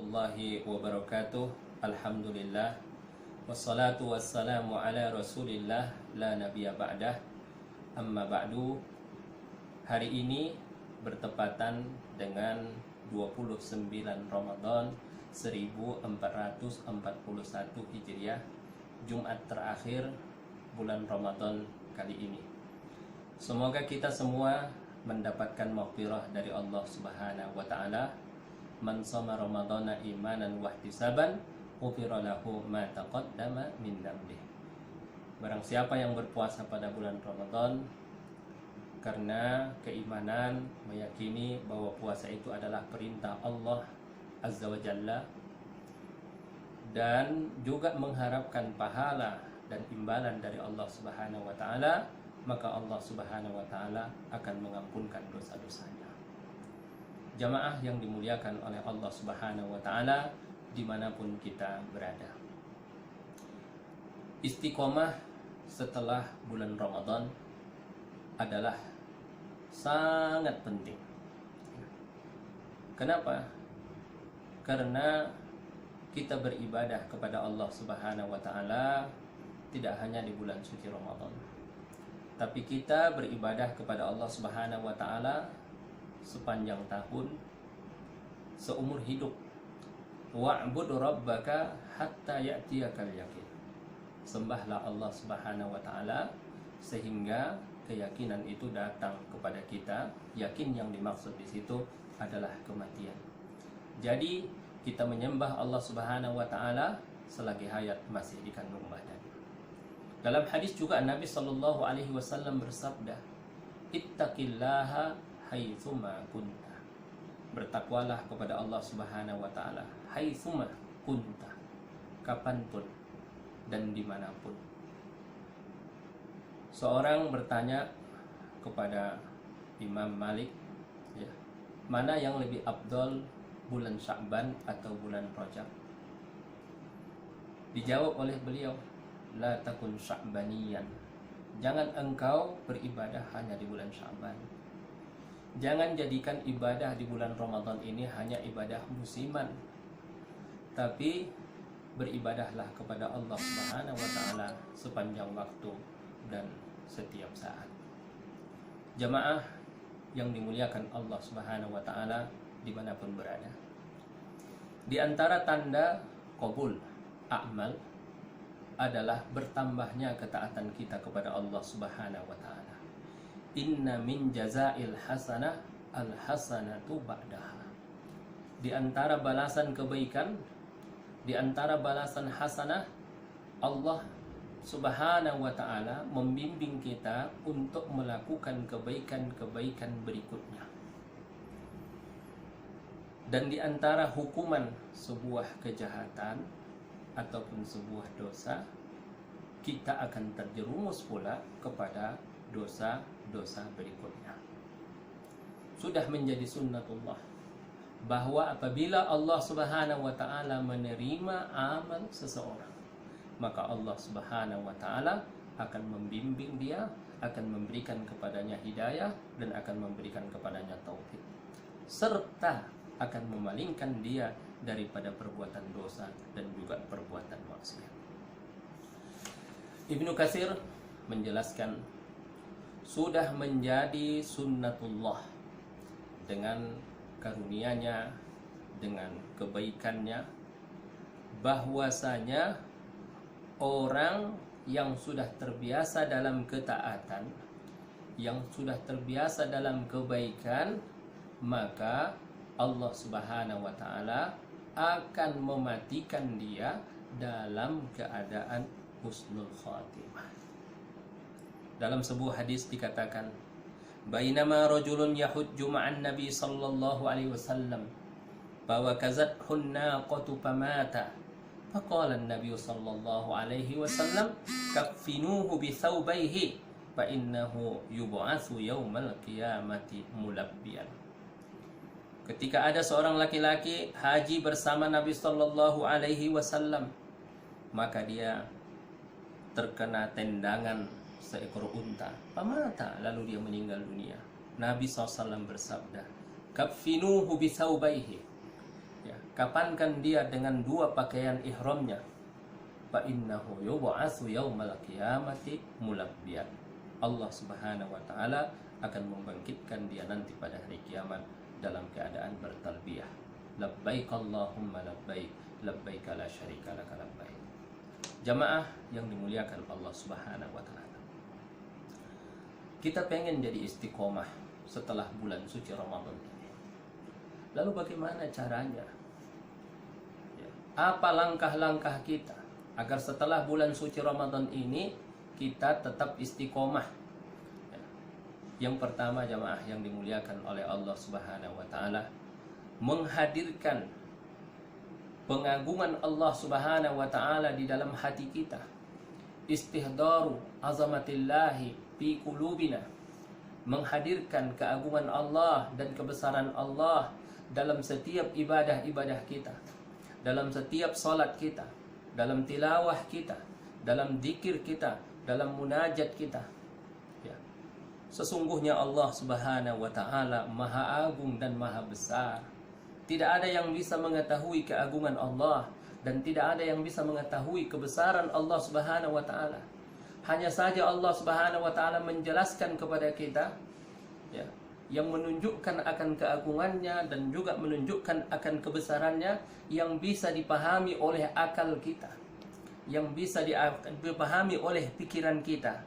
warahmatullahi wabarakatuh. Alhamdulillah. Wassalatu wassalamu ala rasulillah la nabiyya ba'dah. Amma ba'du. Hari ini bertepatan dengan 29 Ramadan 1441 Hijriah, Jumat terakhir bulan Ramadan kali ini. Semoga kita semua mendapatkan maghfirah dari Allah Subhanahu wa taala. Man shoma ramadhana imanan wa ihtisaban ghufira lahu ma taqaddama min dhanbihi. Barang siapa yang berpuasa pada bulan Ramadan karena keimanan, meyakini bahwa puasa itu adalah perintah Allah Azza wa Jalla, dan juga mengharapkan pahala dan imbalan dari Allah Subhanahu wa taala, maka Allah Subhanahu wa taala akan mengampunkan dosa-dosanya. Jamaah yang dimuliakan oleh Allah Subhanahu wa taala dimanapun kita berada, istiqomah setelah bulan Ramadan adalah sangat penting. Kenapa? Karena kita beribadah kepada Allah Subhanahu wa taala tidak hanya di bulan suci Ramadan, tapi kita beribadah kepada Allah Subhanahu wa taala sepanjang tahun, seumur hidup. Wa'bud rabbaka hatta ya'tiyakal yaqin. Sembahlah Allah Subhanahu wa taala sehingga keyakinan itu datang kepada kita. Yakin yang dimaksud di situ adalah kematian. Jadi kita menyembah Allah Subhanahu wa taala selagi hayat masih di kandung badan. Dalam hadis juga Nabi sallallahu alaihi wasallam bersabda, "Ittaqillaha haitsuma kunta." Bertakwalah kepada Allah Subhanahu wa taala haitsuma kunta, kapanpun dan dimanapun. Seorang bertanya kepada Imam Malik, ya, mana yang lebih afdol, bulan Sya'ban atau bulan Rajab? Dijawab oleh beliau, la takun sya'baniyan. Jangan engkau beribadah hanya di bulan Sya'ban. Jangan jadikan ibadah di bulan Ramadan ini hanya ibadah musiman, tapi beribadahlah kepada Allah Subhanahu wa taala sepanjang waktu dan setiap saat. Jamaah yang dimuliakan Allah Subhanahu wa taala dimanapun berada, di antara tanda qabul a'mal adalah bertambahnya ketaatan kita kepada Allah Subhanahu wa taala. Inna min jazail hasanah al hasanatu ba'daha. Di antara balasan kebaikan, di antara balasan hasanah, Allah Subhanahu wa ta'ala membimbing kita untuk melakukan kebaikan-kebaikan berikutnya. Dan di antara hukuman sebuah kejahatan ataupun sebuah dosa, kita akan terjerumus pula kepada dosa-dosa berikutnya. Sudah menjadi sunnatullah bahwa apabila Allah Subhanahu wa taala menerima amal seseorang, maka Allah Subhanahu wa taala akan membimbing dia, akan memberikan kepadanya hidayah, dan akan memberikan kepadanya taufik, serta akan memalingkan dia daripada perbuatan dosa dan juga perbuatan maksiat. Ibnu Katsir menjelaskan, sudah menjadi sunnatullah dengan karunia-Nya, dengan kebaikannya, bahwasanya orang yang sudah terbiasa dalam ketaatan, yang sudah terbiasa dalam kebaikan, maka Allah Subhanahu wa taala akan mematikan dia dalam keadaan husnul khatimah. Dalam sebuah hadis dikatakan, bainama rajulun yahujju ma'an nabi sallallahu alaihi wasallam bahwa kazathun naqatu famata, faqala an-nabi sallallahu alaihi wasallam kaffinuhu bi thawbayhi fa innahu yub'atsu yaumal qiyamati mulabbiyan. Ketika ada seorang laki-laki haji bersama Nabi sallallahu alaihi wasallam, maka dia terkena tendangan seekor unta, pamata, lalu dia meninggal dunia. Nabi SAW bersabda, "Kaffinuhu bi thawbayhi." Ya, kapankan dia dengan dua pakaian ihramnya, fa innahu yub'atsu yaumal qiyamati mulabbiyan. Allah Subhanahu wa taala akan membangkitkan dia nanti pada hari kiamat dalam keadaan bertalbiyah, labbaik Allahumma labbaik, labbaik la syarika lak labbaik. Jamaah yang dimuliakan Allah Subhanahu wa taala, kita pengen jadi istiqomah setelah bulan suci Ramadan ini. Lalu bagaimana caranya? Ya, apa langkah-langkah kita agar setelah bulan suci Ramadan ini kita tetap istiqomah? Ya. Yang pertama jamaah yang dimuliakan oleh Allah Subhanahu wa taala, menghadirkan pengagungan Allah Subhanahu wa taala di dalam hati kita. Istihdaru azamatillahi fi qulubina, menghadirkan keagungan Allah dan kebesaran Allah dalam setiap ibadah-ibadah kita, dalam setiap salat kita, dalam tilawah kita, dalam zikir kita, dalam munajat kita. Ya. Sesungguhnya Allah Subhanahu wa taala Maha Agung dan Maha Besar. Tidak ada yang bisa mengetahui keagungan Allah dan tidak ada yang bisa mengetahui kebesaran Allah Subhanahu wa taala. Hanya saja Allah Subhanahu wa taala menjelaskan kepada kita, ya, yang menunjukkan akan keagungannya dan juga menunjukkan akan kebesarannya yang bisa dipahami oleh akal kita, yang bisa dipahami oleh pikiran kita.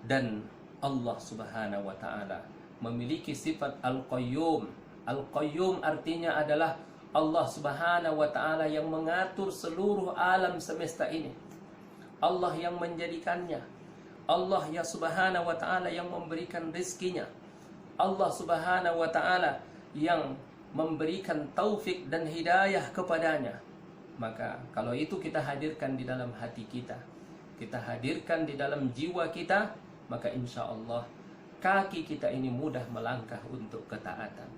Dan Allah Subhanahu wa taala memiliki sifat Al-Qayyum. Al-Qayyum artinya adalah Allah Subhanahu wa taala yang mengatur seluruh alam semesta ini. Allah yang menjadikannya. Allah ya Subhanahu wa taala yang memberikan rizkinya. Allah Subhanahu wa taala yang memberikan taufik dan hidayah kepadanya. Maka kalau itu kita hadirkan di dalam hati kita, kita hadirkan di dalam jiwa kita, maka insya Allah kaki kita ini mudah melangkah untuk ketaatan.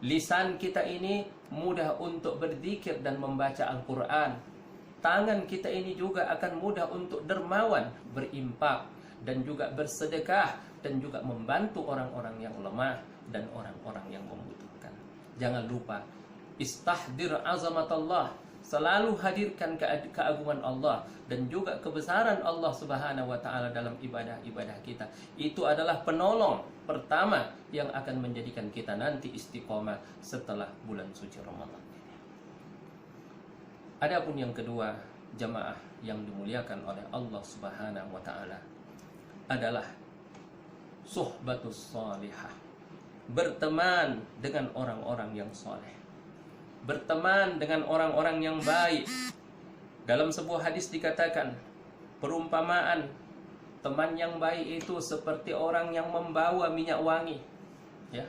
Lisan kita ini mudah untuk berzikir dan membaca Al-Quran. Tangan kita ini juga akan mudah untuk dermawan, berimpak, dan juga bersedekah, dan juga membantu orang-orang yang lemah dan orang-orang yang membutuhkan. Jangan lupa, istahdir azamatullah, selalu hadirkan keagungan Allah dan juga kebesaran Allah Subhanahu wa taala dalam ibadah-ibadah kita. Itu adalah penolong pertama yang akan menjadikan kita nanti istiqomah setelah bulan suci Ramadan ini. Adapun yang kedua, jamaah yang dimuliakan oleh Allah Subhanahu wa taala, adalah suhbatus salihah, berteman dengan orang-orang yang soleh, berteman dengan orang-orang yang baik. Dalam sebuah hadis dikatakan, perumpamaan teman yang baik itu seperti orang yang membawa minyak wangi, ya,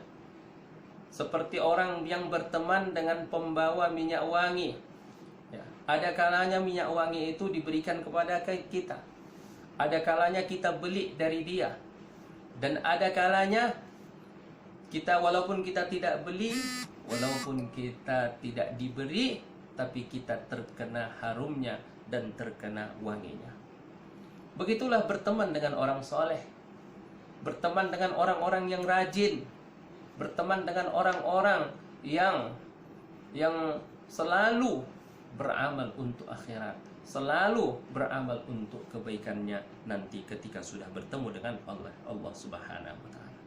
seperti orang yang berteman dengan pembawa minyak wangi. Ya. Ada kalanya minyak wangi itu diberikan kepada kita, ada kalanya kita beli dari dia, dan ada kalanya kita walaupun kita tidak beli, walaupun kita tidak diberi, tapi kita terkena harumnya dan terkena wanginya. Begitulah berteman dengan orang soleh, berteman dengan orang-orang yang rajin, berteman dengan orang-orang yang selalu beramal untuk akhirat, selalu beramal untuk kebaikannya nanti ketika sudah bertemu dengan Allah Subhanahu wa taala.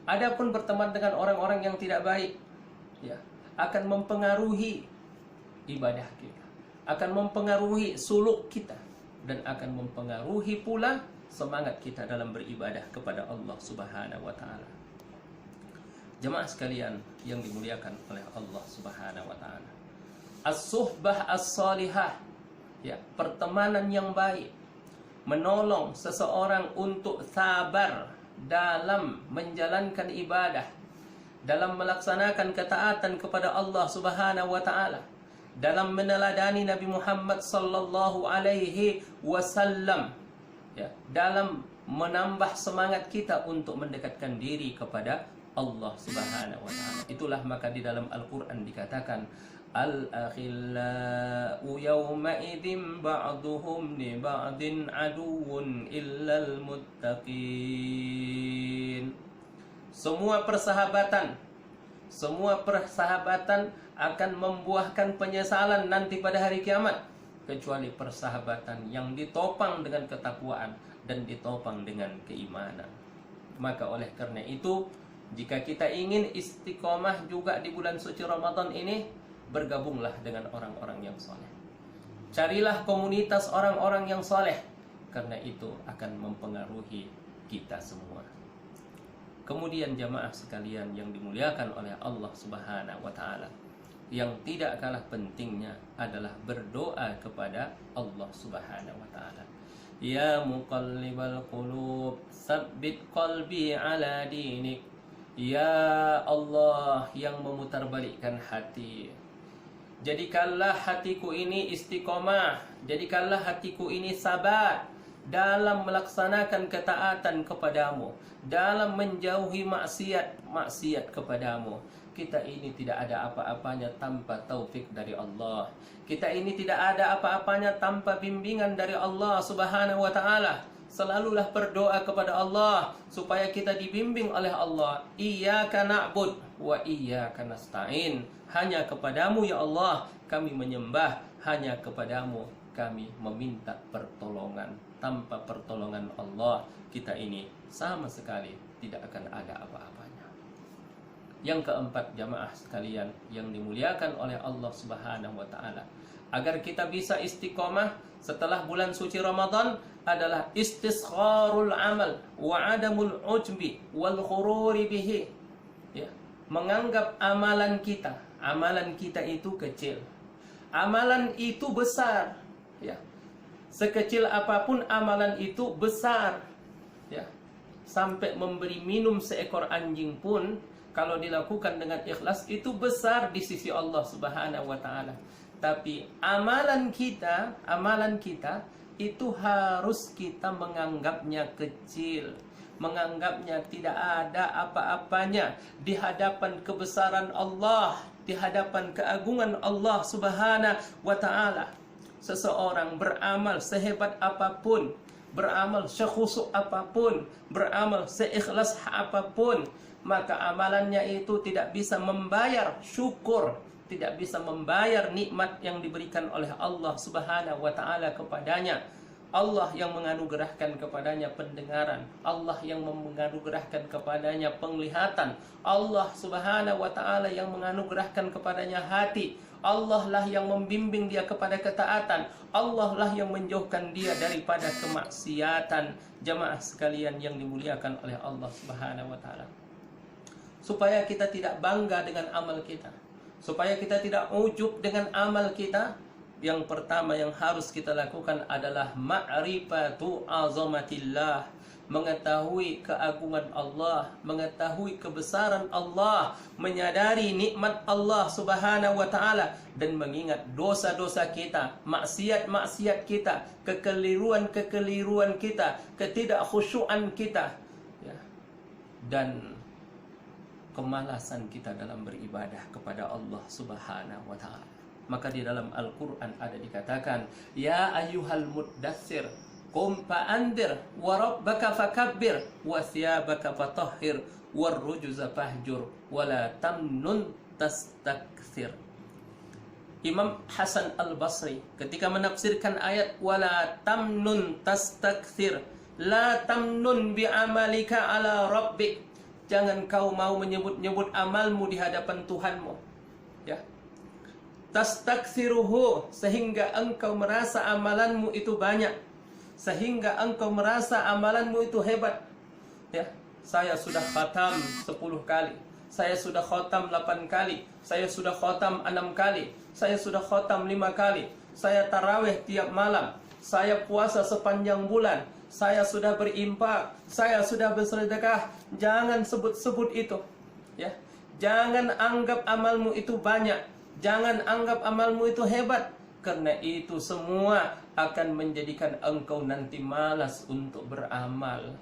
Adapun berteman dengan orang-orang yang tidak baik, ya, akan mempengaruhi ibadah kita, akan mempengaruhi suluk kita, dan akan mempengaruhi pula semangat kita dalam beribadah kepada Allah Subhanahu wa taala. Jemaah sekalian yang dimuliakan oleh Allah Subhanahu wa taala, as-suhbah as-salihah, ya, pertemanan yang baik, menolong seseorang untuk sabar dalam menjalankan ibadah, dalam melaksanakan ketaatan kepada Allah Subhanahu wa taala, dalam meneladani Nabi Muhammad sallallahu alaihi wasallam, ya, dalam menambah semangat kita untuk mendekatkan diri kepada Allah Subhanahu wa taala. Itulah maka di dalam Al-Qur'an dikatakan, al-akhillau yawma idzin ba'duhum li ba'din aduwwun illal muttaqin. Semua persahabatan, Semua persahabatan akan membuahkan penyesalan nanti pada hari kiamat, kecuali persahabatan yang ditopang dengan ketakwaan dan ditopang dengan keimanan. Maka oleh karena itu, jika kita ingin istiqomah juga di bulan suci Ramadan ini, bergabunglah dengan orang-orang yang soleh. Carilah komunitas orang-orang yang soleh, karena itu akan mempengaruhi kita semua. Kemudian jamaah sekalian yang dimuliakan oleh Allah Subhanahu wa taala, yang tidak kalah pentingnya adalah berdoa kepada Allah Subhanahu wa taala. Ya muqallibal qulub, tsabbit qalbi ala dinik. Ya Allah yang memutarbalikkan hati, jadikanlah hatiku ini istiqomah, jadikanlah hatiku ini sabar dalam melaksanakan ketaatan kepadamu, dalam menjauhi maksiat kepadamu. Kita ini tidak ada apa-apanya tanpa taufik dari Allah. Kita ini tidak ada apa-apanya tanpa bimbingan dari Allah Subhanahu wa taala. Selalulah berdoa kepada Allah supaya kita dibimbing oleh Allah. Iyyaka na'bud wa iyyaka nasta'in. Hanya kepadamu ya Allah kami menyembah, hanya kepadamu kami meminta pertolongan. Tanpa pertolongan Allah, kita ini sama sekali tidak akan ada apa-apanya. Yang keempat jamaah sekalian yang dimuliakan oleh Allah Subhanahu wa taala, agar kita bisa istiqomah setelah bulan suci Ramadan adalah istisgharul amal wa adamul ujbi wal khururi bihi. Ya, menganggap amalan kita itu kecil. Amalan itu besar, ya. Sekecil apapun amalan itu besar, ya. Sampai memberi minum seekor anjing pun kalau dilakukan dengan ikhlas itu besar di sisi Allah Subhanahu wa taala. Tapi amalan kita itu harus kita menganggapnya kecil, menganggapnya tidak ada apa-apanya di hadapan kebesaran Allah, di hadapan keagungan Allah Subhanahu wa taala. Seseorang beramal sehebat apapun, beramal sekhusyuk apapun, beramal seikhlas apapun, maka amalannya itu tidak bisa membayar syukur, tidak bisa membayar nikmat yang diberikan oleh Allah Subhanahu wa taala kepadanya. Allah yang menganugerahkan kepadanya pendengaran, Allah yang menganugerahkan kepadanya penglihatan, Allah Subhanahu wa taala yang menganugerahkan kepadanya hati, Allah lah yang membimbing dia kepada ketaatan, Allah lah yang menjauhkan dia daripada kemaksiatan. Jamaah sekalian yang dimuliakan oleh Allah Subhanahu wa taala, supaya kita tidak bangga dengan amal kita, supaya kita tidak ujub dengan amal kita, yang pertama yang harus kita lakukan adalah ma'rifatu azamatillah, mengetahui keagungan Allah, mengetahui kebesaran Allah, menyadari nikmat Allah Subhanahu wa taala, dan mengingat dosa-dosa kita, maksiat-maksiat kita, kekeliruan-kekeliruan kita, ketidakkhusyuan kita, ya, dan kemalasan kita dalam beribadah kepada Allah Subhanahu wa taala. Maka di dalam Al-Qur'an ada dikatakan, ya ayyuhal muddatsir qum fa'andir wa rabbaka fakabbir wa thiyabaka fatahhir war rujza fahjur wa la tamnun tastakthir. Imam Hasan Al-Basri ketika menafsirkan ayat wala tamnun tastakthir, la tamnun bi amalika ala rabbik, jangan kau mau menyebut-nyebut amalmu di hadapan Tuhanmu, ya. Tastakthiruhu, sehingga engkau merasa amalanmu itu banyak, sehingga engkau merasa amalanmu itu hebat, ya. Saya sudah khatam 10 kali, saya sudah khatam 8 kali, saya sudah khatam 6 kali, saya sudah khatam 5 kali, saya tarawih tiap malam, saya puasa sepanjang bulan, saya sudah berinfak, saya sudah bersedekah. Jangan sebut-sebut itu, ya. Jangan anggap amalmu itu banyak, jangan anggap amalmu itu hebat, karena itu semua akan menjadikan engkau nanti malas untuk beramal.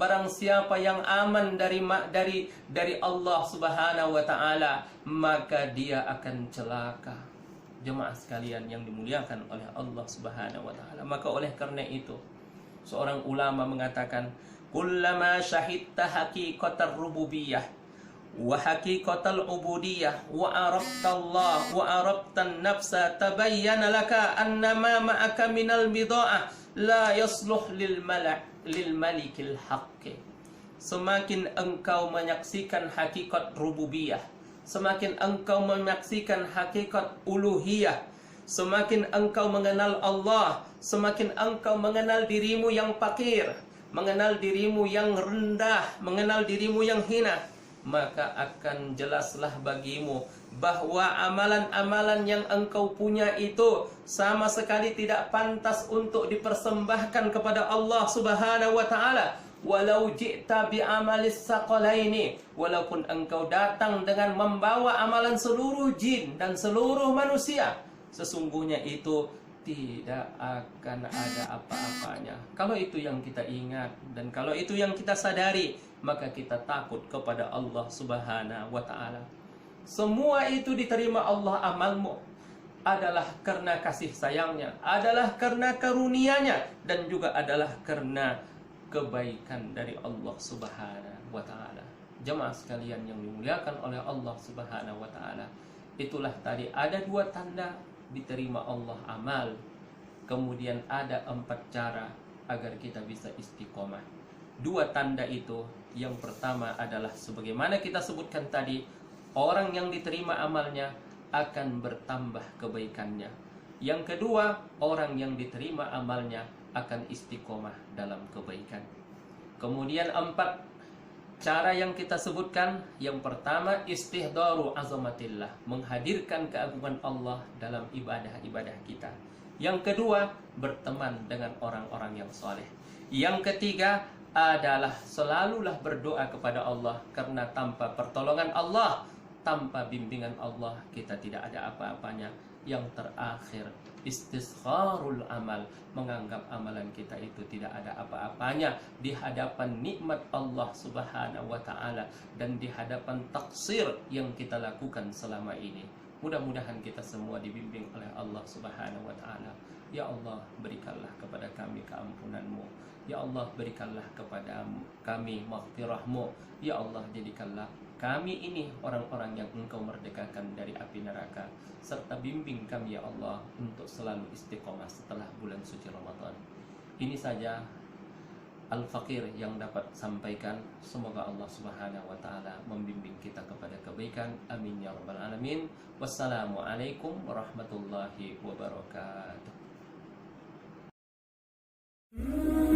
Barang siapa yang aman dari Allah Subhanahu wa taala, maka dia akan celaka. Jemaah sekalian yang dimuliakan oleh Allah Subhanahu wa taala, maka oleh karena itu seorang ulama mengatakan, kullama syahidta haqiqatar rububiyah wa haqiqatal ubudiyah wa araftallah wa araftan nafsa tabayyana laka annama ma'aka minal bida'ah la yasluh lil malikil haqqi. Semakin engkau menyaksikan hakikat rububiyah, semakin engkau menyaksikan hakikat uluhiyah, semakin engkau mengenal Allah, semakin engkau mengenal dirimu yang fakir, mengenal dirimu yang rendah, mengenal dirimu yang hina, maka akan jelaslah bagimu bahwa amalan-amalan yang engkau punya itu sama sekali tidak pantas untuk dipersembahkan kepada Allah Subhanahu wa taala. Walau ji'ta bi amalis saqalaini, walaupun engkau datang dengan membawa amalan seluruh jin dan seluruh manusia, sesungguhnya itu tidak akan ada apa-apanya. Kalau itu yang kita ingat dan kalau itu yang kita sadari, maka kita takut kepada Allah Subhanahu wa taala. Semua itu diterima Allah amalmu adalah karena kasih sayangnya, adalah karena karunia-Nya, dan juga adalah karena kebaikan dari Allah Subhanahu wa taala. Jemaah sekalian yang dimuliakan oleh Allah Subhanahu wa taala, itulah tadi ada dua tanda diterima Allah amal. Kemudian ada 4 cara agar kita bisa istiqomah. Dua tanda itu, yang pertama adalah sebagaimana kita sebutkan tadi, orang yang diterima amalnya akan bertambah kebaikannya. Yang kedua, orang yang diterima amalnya akan istiqomah dalam kebaikan. Kemudian 4 cara yang kita sebutkan, yang pertama istihdaru azamatillah, menghadirkan keagungan Allah dalam ibadah-ibadah kita. Yang kedua, berteman dengan orang-orang yang soleh. Yang ketiga adalah selalulah berdoa kepada Allah, karena tanpa pertolongan Allah, tanpa bimbingan Allah, kita tidak ada apa-apanya. Yang terakhir, istisgharul amal, menganggap amalan kita itu tidak ada apa-apanya di hadapan nikmat Allah Subhanahu wa taala dan di hadapan taksir yang kita lakukan selama ini. Mudah-mudahan kita semua dibimbing oleh Allah Subhanahu wa taala. Ya Allah, berikanlah kepada kami keampunan-Mu. Ya Allah, berikanlah kepada kami maghfirah-Mu. Ya Allah, jadikanlah kami ini orang-orang yang Engkau merdekakan dari api neraka, serta bimbing kami ya Allah untuk selalu istiqomah setelah bulan suci Ramadan. Ini saja Al-Fakir yang dapat sampaikan. Semoga Allah Subhanahu wa taala membimbing kita kepada kebaikan. Amin ya rabbal alamin. Wassalamualaikum warahmatullahi wabarakatuh. Mm-hmm.